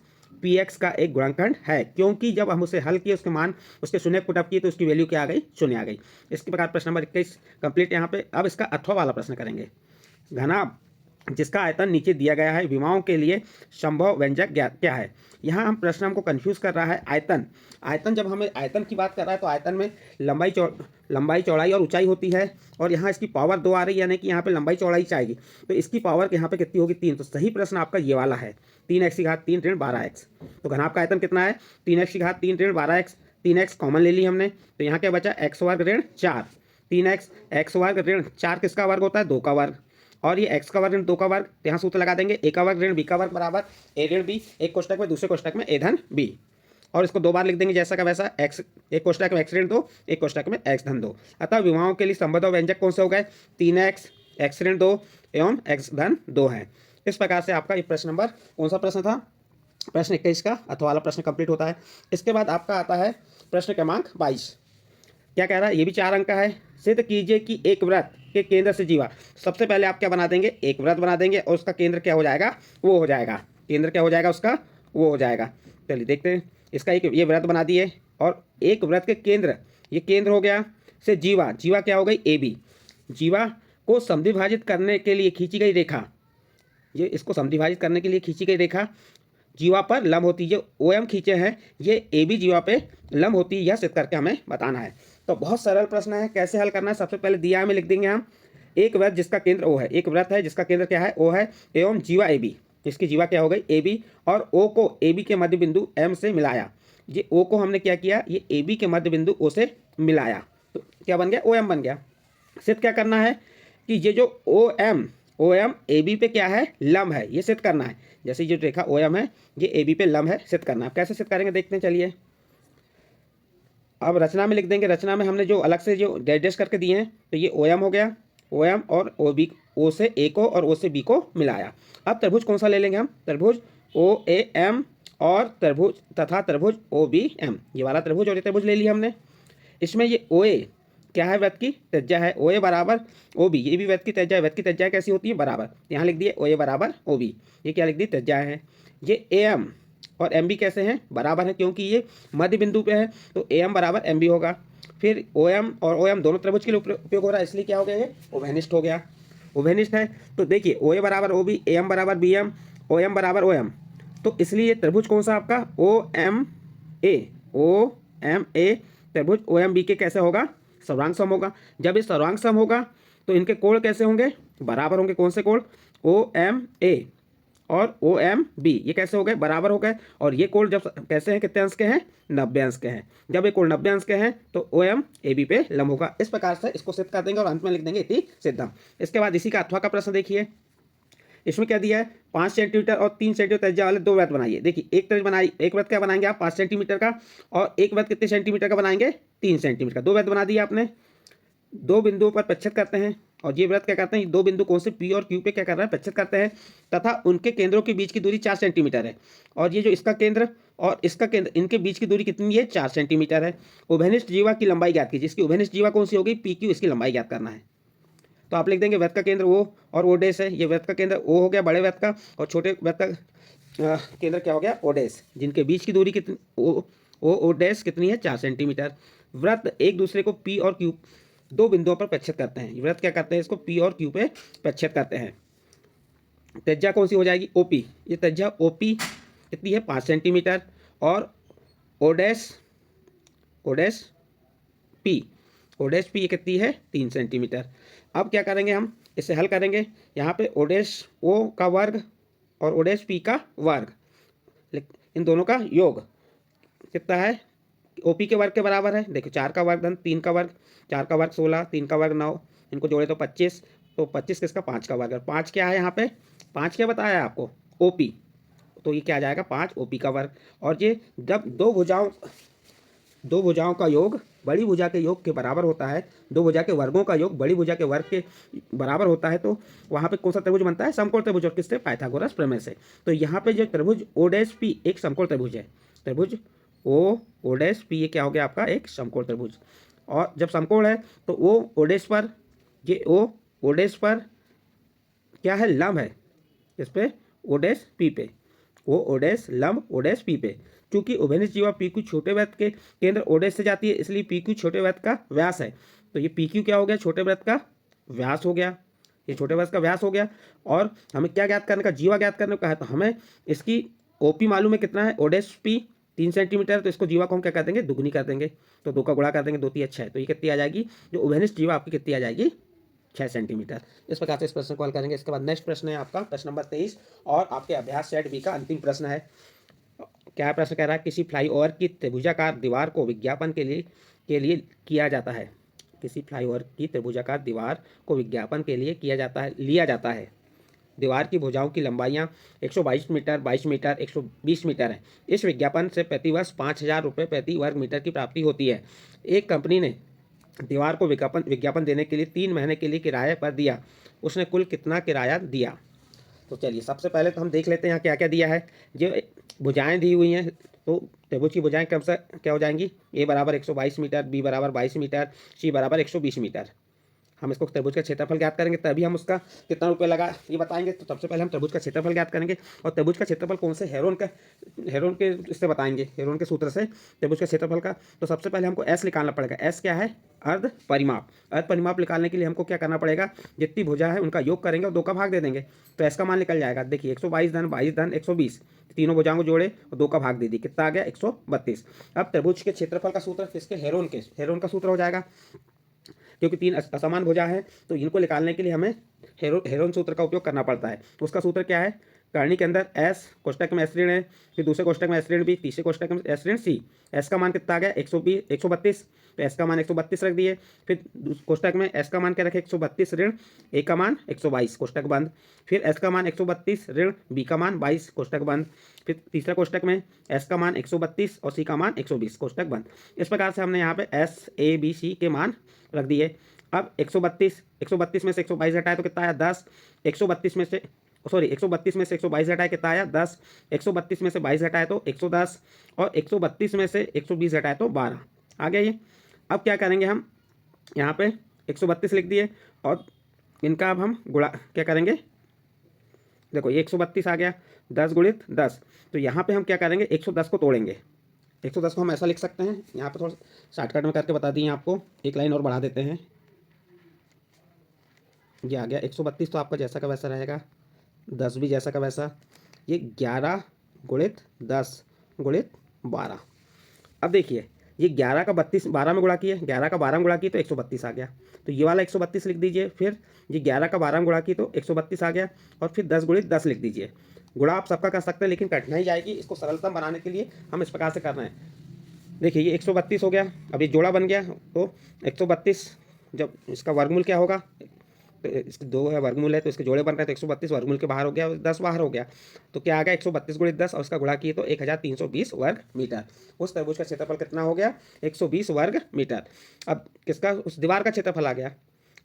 px का एक गुणनखंड है, क्योंकि जब हम उसे हल किए उसके मान उसके शून्य पुटअप किए तो उसकी वैल्यू क्या आ गई? शून्य आ गई। इसके प्रकार प्रश्न नंबर 21 कंप्लीट यहाँ पे। अब इसका अथवा वाला प्रश्न करेंगे। घना जिसका आयतन नीचे दिया गया है, विमाओं के लिए संभव व्यंजक क्या है? यहाँ हम प्रश्न हमको कंफ्यूज कर रहा है। आयतन जब हमें आयतन की बात कर रहा है तो आयतन में लंबाई चौड़ाई और ऊंचाई होती है और यहाँ इसकी पावर 2 आ रही है, यानी कि यहाँ पे लंबाई चौड़ाई चाहिए तो इसकी पावर यहाँ पे कितनी होगी? 3। तो सही प्रश्न आपका ये वाला है, 3x की घात 3 ऋण 12x। तो घनाभ का आयतन कितना है? 3x की घात 3 ऋण 12x। 3x कॉमन ले ली हमने तो यहाँ क्या बचा? x वर्ग ऋण 4। 3x x वर्ग ऋण 4 किसका वर्ग होता है? 2 का वर्ग। और ये x का वर्ग ऋण 2 का वर्ग, तो यहाँ सूत्र लगा देंगे a का वर्ग ऋण b का वर्ग बराबर a ऋण b, एक कोष्टक में दूसरे कोष्टक में a धन b। और इसको 2 बार लिख देंगे जैसा का वैसा, x एक कोष्टक में x ऋण 2, एक कोष्टक में x धन 2। अतः विमाओं के लिए संबंध व्यंजक कौन से हो गए? 3x x ऋण 2 एवं x धन 2 है। इस प्रकार से आपका ये प्रश्न नंबर कौन सा प्रश्न था? प्रश्न 21 का अथवा वाला प्रश्न कंप्लीट होता है। इसके बाद आपका आता है प्रश्न क्रमांक 22। क्या कह रहा है? ये भी 4 अंक का है। सिद्ध कीजिए कि एक वृत्त के केंद्र से जीवा। सबसे पहले आप क्या बना देंगे? एक वृत्त बना देंगे और उसका केंद्र क्या हो जाएगा? वो हो जाएगा। केंद्र क्या हो जाएगा उसका? वो हो जाएगा। चलिए देखते हैं। इसका एक ये वृत्त बना दिए और एक वृत्त के केंद्र, ये केंद्र हो गया से जीवा। जीवा क्या हो गई? A B. जीवा को समद्विभाजित करने के लिए खींची गई रेखा, ये इसको समद्विभाजित करने के लिए खींची गई रेखा जीवा पर लंब होती है। जो OM खींचे हैं ये AB जीवा पे लंब होती है, यह सिद्ध करके हमें बताना है। तो बहुत सरल प्रश्न है। कैसे हल करना है? सबसे पहले दिया में लिख देंगे हम एक वृत्त जिसका केंद्र O है। एक वृत्त है जिसका केंद्र क्या है? O है एवं जीवा AB, इसकी जीवा क्या हो गई? AB। और O को AB के मध्य बिंदु M से मिलाया। ये O को हमने क्या किया? ये AB के मध्य बिंदु O से मिलाया तो क्या बन गया? OM बन गया। सिद्ध क्या करना है कि ये जो OM AB पे क्या है? लंब है, ये सिद्ध करना है। जैसे जो रेखा OM है ये AB पे लंब है, सिद्ध करना है। कैसे सिद्ध करेंगे देखते हैं, चलिए। अब रचना में लिख देंगे। रचना में हमने जो अलग से जो डैश करके दिए हैं तो ये OM हो गया। OM और OB, O से A को और O से B को मिलाया। अब त्रिभुज कौन सा ले लेंगे हम? त्रिभुज OAM और त्रिभुज तथा त्रिभुज OBM, ये वाला त्रिभुज और ये त्रिभुज ले लिया हमने। इसमें ये OA क्या है? वृत्त की त्रिज्या है। OA बराबर OB, ये भी वृत्त की त्रिज्या है। वृत्त की त्रिज्या कैसी होती है? बराबर। यहाँ लिख दिए OA बराबर OB, ये क्या लिख दी? त्रिज्या है। ये AM और MB कैसे हैं? बराबर है, क्योंकि ये मध्य बिंदु पे है तो AM बराबर MB होगा। फिर OM और OM दोनों त्रिभुज के लिए उपयोग हो रहा है, इसलिए क्या हो गया? ये उभयनिष्ठ हो गया। उभयनिष्ठ है तो देखिए OA बराबर OB, AM बराबर BM, OM बराबर OM, तो इसलिए त्रिभुज कौन सा आपका? OMA त्रिभुज OMB के कैसे होगा? सर्वांग सम होगा। जब ये सर्वांग सम होगा तो इनके कोण कैसे होंगे, बराबर होंगे। कौन से कोण, OMA और OMB, ये कैसे हो गए, बराबर हो गए। और ये कोण जब कैसे हैं, कितने अंश के हैं, 90 अंश के हैं। जब ये कोण 90 अंश के हैं तो OMAB पे लंब होगा। इस प्रकार से इसको सिद्ध कर देंगे और अंत में लिख देंगे इति सिद्धम। इसके बाद इसी का अथवा का प्रश्न देखिए। इसमें क्या दिया है, 5 सेंटीमीटर और 3 सेंटीमीटर त्रिज्या वाले दो वृत्त बनाइए। देखिए एक त्रिज्या बनाई, एक वृत्त क्या बनाएंगे आप, 5 सेंटीमीटर का, और एक वृत्त कितने सेंटीमीटर का बनाएंगे, 3 सेंटीमीटर का। दो वृत्त बना दिया आपने। दो बिंदुओं पर प्रक्षेप करते हैं और ये वृत्त क्या करते हैं, दो बिंदु कौन से P और Q पे क्या कर रहे हैं, प्रक्षेप करते हैं तथा उनके केंद्रों के बीच की दूरी 4 सेंटीमीटर है। और ये जो इसका केंद्र और इसका केंद्र, इनके बीच की दूरी कितनी है, 4 सेंटीमीटर है। उभयनिष्ठ जीवा की लंबाई ज्ञात कीजिए। इसकी उभयनिष्ठ जीवा कौन सी होगी, PQ, इसकी लंबाई ज्ञात करना है। तो आप लिख देंगे वृत्त का केंद्र O और O डैश है। ये वृत्त का केंद्र O हो गया बड़े वृत्त का, और छोटे वृत्त का केंद्र क्या हो गया, O डैश, जिनके बीच की दूरी कितनी, O डैश कितनी है, 4 सेंटीमीटर। वृत्त एक दूसरे को P और Q दो बिंदुओं पर प्रक्षेप करते हैं। वृत्त क्या करते हैं, इसको P और Q पे प्रक्षेप करते हैं। त्रिज्या कौन सी हो जाएगी, OP। ये त्रिज्या OP कितनी है, 5 सेंटीमीटर। और O डैश P ये कितनी है, 3 सेंटीमीटर। अब क्या करेंगे हम, इसे हल करेंगे। यहाँ पे O डैश O का वर्ग और O डैश P का वर्ग, इन दोनों का योग कितना है, OP के वर्ग के बराबर है। देखो 4 का वर्ग धन 3 का वर्ग, 4 का वर्ग 16, 3 का वर्ग 9, इनको जोड़े तो 25, तो 25 किसका, 5 का वर्ग। 5 क्या है यहाँ पे, 5 क्या बताया है आपको, OP, तो ये क्या आ जाएगा, 5 OP का वर्ग। और ये जब दो भुजाओं का योग बड़ी भुजा के योग के बराबर होता है, दो भुजा के वर्गों का योग बड़ी भुजा के वर्ग के बराबर होता है, तो वहाँ पे कौन सा त्रिभुज बनता है, समकोण त्रिभुज। और किससे, पाइथागोरस प्रमेय से। तो यहाँ पे जो त्रिभुज O डैश P एक समकोण त्रिभुज है। त्रिभुज O डैश P ये क्या हो गया आपका, एक समकोण त्रिभुज। और जब समकोण है तो O डैश पर, ये O डैश पर क्या है, लंब है। इस पे O डैश P पे, O डैश लंब O डैश P पे। चूंकि उभयनिष्ठ जीवा PQ छोटे वृत्त के केंद्र O डैश से जाती है, इसलिए PQ छोटे वृत्त का व्यास है। तो ये PQ क्या हो गया, छोटे वृत्त का व्यास हो गया। ये छोटे वृत्त का व्यास हो गया। और हमें क्या ज्ञात करने का, जीवा ज्ञात करने का है। तो हमें इसकी OP मालूम है कितना है, O डैश P 3 सेंटीमीटर, तो इसको जीवा को हम क्या कर देंगे, दुगुनी कर देंगे। तो 2 का गुणा कर देंगे, 2 3 6, तो ये कितनी आ जाएगी, जो उभयनिष्ठ जीवा आपकी कितनी आ जाएगी, 6 सेंटीमीटर। इस प्रकार से इस प्रश्न को हल करेंगे। इसके बाद नेक्स्ट प्रश्न है आपका प्रश्न नंबर 23 और आपके अभ्यास सेट बी का अंतिम प्रश्न है। क्या प्रश्न कह रहा है, किसी फ्लाईओवर की त्रिभुजाकार दीवार को विज्ञापन के लिए किया जाता है। किसी फ्लाईओवर की त्रिभुजाकार दीवार को विज्ञापन के लिए लिया जाता है। दीवार की भुजाओं की लंबाइयाँ 122 मीटर, 22 मीटर, 120 मीटर है। इस विज्ञापन से प्रतिवर्ष 5,000 रुपये प्रति वर्ग मीटर की प्राप्ति होती है। एक कंपनी ने दीवार को विज्ञापन देने के लिए 3 महीने के लिए किराए पर दिया। उसने कुल कितना किराया दिया। तो चलिए सबसे पहले तो हम देख लेते हैं यहाँ क्या क्या दिया है। जो भुजाएं दी हुई हैं, तो त्रिभुज की भुजाएं कब से क्या हो जाएंगी, A बराबर 122 मीटर, B बराबर 22 मीटर, C बराबर 120 मीटर। हम इसको त्रिभुज का क्षेत्रफल ज्ञात करेंगे, तभी हम उसका कितना रुपये लगा ये बताएंगे। तो सबसे पहले हम त्रिभुज का क्षेत्रफल ज्ञात करेंगे। और त्रिभुज का क्षेत्रफल कौन से, हेरोन के इससे बताएंगे, हेरोन के सूत्र से त्रिभुज का क्षेत्रफल का। तो सबसे पहले हमको S निकालना पड़ेगा। S क्या है, अर्ध परिमाप। अर्ध परिमाप निकालने के लिए हमको क्या करना पड़ेगा, जितनी भुजा है उनका योग करेंगे और 2 का भाग दे देंगे, तो S का मान निकल जाएगा। देखिए 122 धन 22 धन 120, तीनों भुजाओं को जोड़े और 2 का भाग दे दी, कितना आ गया, 132। अब त्रिभुज के क्षेत्रफल का सूत्र किसके, हेरोन का सूत्र हो जाएगा। क्योंकि 3 असमान भुजा हैं, तो इनको निकालने के लिए हमें हेरोन सूत्र का उपयोग करना पड़ता है। तो उसका सूत्र क्या है, करनी के अंदर S कोष्टक में S ऋण है, फिर दूसरे कोष्टक में S ऋण B, तीसरे कोष्टक में S ऋण C। S का मान कितना आ गया, 132, तो S का मान 132 रख दिए। फिर कोष्टक में S का मान क्या रखे, 132 ऋण A का मान 122, कोष्टक बंद। फिर S का मान 132 ऋण B का मान 22, कोष्टक बंद। फिर तीसरा कोष्टक में S का मान 132 और C का मान 120, कोष्टक बंद। इस प्रकार से हमने यहाँ पे S A B C के मान रख दिए। अब 132 में से 122 हटाए तो कितना आया, 10। 132 में से 122 हटाए कितना आया, 10। 132 में से 22 हटाए तो 110, और 132 में से 120 हटाए तो 12 आ गया ये। अब क्या करेंगे, हम यहाँ पे 132 लिख दिए और इनका अब हम गुणा क्या करेंगे, देखो ये 132 आ गया, 10 गुणित 10। तो यहाँ पे हम क्या करेंगे, 110 को तोड़ेंगे। 110 को हम ऐसा लिख सकते हैं, यहाँ पे थोड़ा शॉर्टकट में करके बता दिए आपको, एक लाइन और बढ़ा देते हैं। ये आ गया 132, तो आपका जैसा का वैसा रहेगा, 10 भी जैसा का वैसा। ये 11 गुणित 10 गुणित 12। अब देखिए ये 11 का 32 12 में गुणा किए, 11 का 12 में गुणा किए तो 132 आ गया। तो ये वाला 132 लिख दीजिए। फिर ये 11 का 12 में गुणा किए तो 132 आ गया। और फिर 10 गुणित 10 लिख दीजिए। गुणा आप सबका कर सकते हैं, लेकिन कठिनाई जाएगी। इसको सरलतम बनाने के लिए हम इस प्रकार से कर रहे हैं। देखिए ये 132 हो गया। अब ये जोड़ा बन गया। तो 132 जब इसका वर्गमूल क्या होगा, तो इसके 2 है वर्गमूल है, तो इसके जोड़े बन रहे हैं। तो 132 वर्गमूल के बाहर हो गया, 10 बाहर हो गया। तो क्या आ गया, 132 गुणित 10 और उसका गुणा किए तो 1320 वर्ग मीटर। उस तरबूज का क्षेत्रफल कितना हो गया, 120 वर्ग मीटर। अब किसका, उस दीवार का क्षेत्रफल आ गया।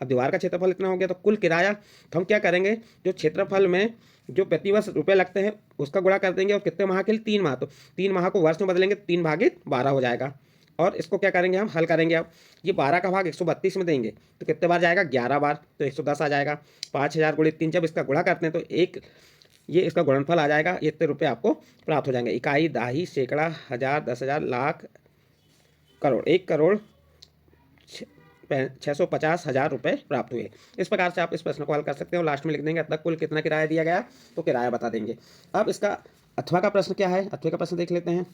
अब दीवार का क्षेत्रफल इतना हो गया। तो कुल किराया, तो हम क्या करेंगे, जो क्षेत्रफल में जो प्रतिवर्ष रुपए लगते हैं उसका गुणा कर देंगे। और कितने माह के लिए, 3 माह। तो 3 माह को वर्ष में बदलेंगे, 3 भागित 12 हो जाएगा। और इसको क्या करेंगे, हम हल करेंगे। अब ये 12 का भाग 132 में देंगे तो कितने बार जाएगा, 11 बार। तो 110 आ जाएगा। 5000 गुणित 3 जब इसका गुणा करते हैं तो ये इसका गुणनफल आ जाएगा। ये इतने रुपये आपको प्राप्त हो जाएंगे। इकाई, दाही, सैकड़ा, हजार, 10,000, लाख, करोड़। 1,650,000 रुपये प्राप्त हुए। इस प्रकार से आप इस प्रश्न को हल कर सकते हैं। और लास्ट में लिख देंगे अब तक कुल कितना किराया दिया गया, तो किराया बता देंगे। अब इसका अथवा का प्रश्न क्या है, अथवा का प्रश्न देख लेते हैं।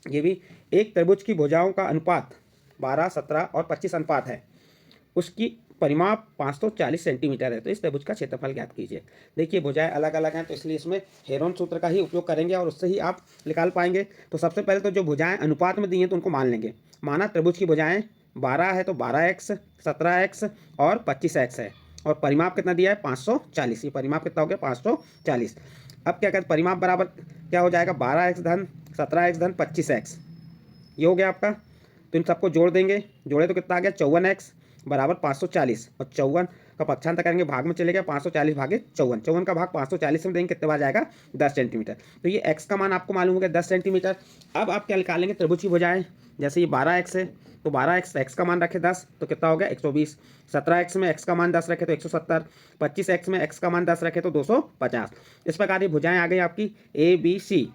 ये भी एक तरबूज की भुजाओं का अनुपात 12, 17 और 25 अनुपात है। उसकी परिमाप 540 सेंटीमीटर है। तो इस तरबूज का क्षेत्रफल ज्ञात कीजिए। देखिए भुजाएं अलग अलग हैं, तो इसलिए इसमें हेरोन सूत्र का ही उपयोग करेंगे और उससे ही आप निकाल पाएंगे। तो सबसे पहले तो जो भुजाएं अनुपात में दी हैं तो उनको मान लेंगे। माना तरबूज की भुजाएं 12 है तो 12x, 17x और 25x है। और परिमाप कितना दिया है, 540। ये परिमाप कितना हो गया, 540। अब क्या कहते, परिमाप बराबर क्या हो जाएगा, 12x धन 17x धन 25x। ये हो गया आपका। तो इन सबको जोड़ देंगे, जोड़े तो कितना आ गया, 54x बराबर 540। और 54 का पक्षांतर करेंगे, भाग में चले गया, 540 भागे 54। 54 का भाग 540 में देंगे, कितने बार जाएगा, 10 सेंटीमीटर। तो ये x का मान आपको मालूम हो गया, 10 सेंटीमीटर। अब आप क्या निकालेंगे, त्रिभुज की भुजाएं। जैसे ये 12x है तो 12x, x का मान रखे 10 तो कितना हो गया, 120। 17x में x का मान 10 रखे तो 170। 25x में x का मान 10 रखे तो 250। इस प्रकार ये भुजाएं आ गई आपकी ABC।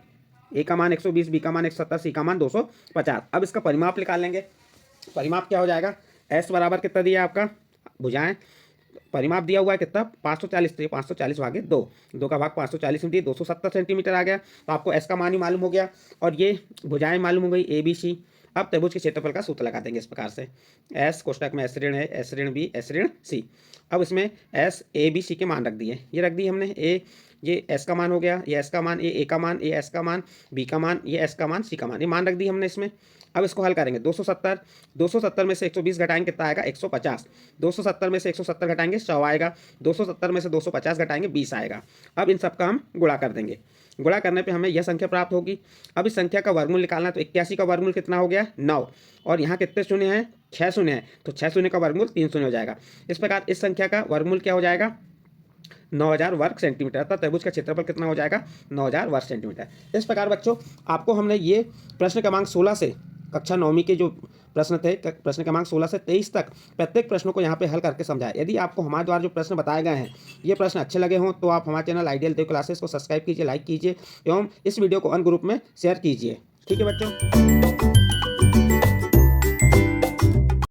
ए का मान 120, बी का मान 170, सी का मान 250। अब इसका परिमाप निकाल लेंगे। परिमाप क्या हो जाएगा, एस बराबर कितना दिया है आपका, भुजाएं परिमाप दिया हुआ है कितना, 540। तो ये 540 भागे 2 का भाग 540 में दिए, 270 सेंटीमीटर आ गया। तो आपको एस का मान ही मालूम हो गया और ये भुजाएं मालूम हो गई ABC। अब त्रिभुज के क्षेत्रफल का सूत्र लगा देंगे इस प्रकार से। एस कोष्टक में एस ऋण है, एस ऋण बी, एस ऋण सी। अब इसमें एस ए बी सी के मान रख दिए, ये रख दिए हमने। ये एस का मान हो गया, ये एस का मान, ये ए का मान, ये एस का मान, बी का मान, ये एस का मान, सी का मान, ये मान रख दी हमने इसमें। अब इसको हल करेंगे। 270 में से 120 घटाएंगे कितना आएगा, 150। 270 में से 170 घटाएंगे 100 आएगा। 270 में से 250 घटाएंगे 20 आएगा। अब इन सब का हम गुणा कर देंगे। गुणा करने पे हमें यह संख्या प्राप्त होगी। अब इस संख्या का वर्गमूल निकालना है। तो 81 का वर्गमूल कितना हो गया, 9। और यहाँ कितने शून्य हैं, 6 शून्य हैं। तो 6 शून्य का वर्गमूल 3 शून्य हो जाएगा। इस प्रकार इस संख्या का वर्गमूल क्या हो जाएगा, 9000 वर्ग सेंटीमीटर। अर्थात त्रिभुज का क्षेत्रफल कितना हो जाएगा, 9000 वर्ग सेंटीमीटर। इस प्रकार बच्चों आपको हमने ये प्रश्न क्रमांक 16 से कक्षा 9वीं के जो प्रश्न थे, प्रश्न क्रमांक 16 से 23 तक प्रत्येक प्रश्नों को यहाँ पे हल करके समझाया। यदि आपको हमारे द्वारा जो प्रश्न बताए गए हैं ये प्रश्न अच्छे लगे हों तो आप हमारे चैनल आइडियल देव क्लासेस को सब्सक्राइब कीजिए, लाइक कीजिए एवं इस वीडियो को अन्य ग्रुप में शेयर कीजिए। ठीक है बच्चों।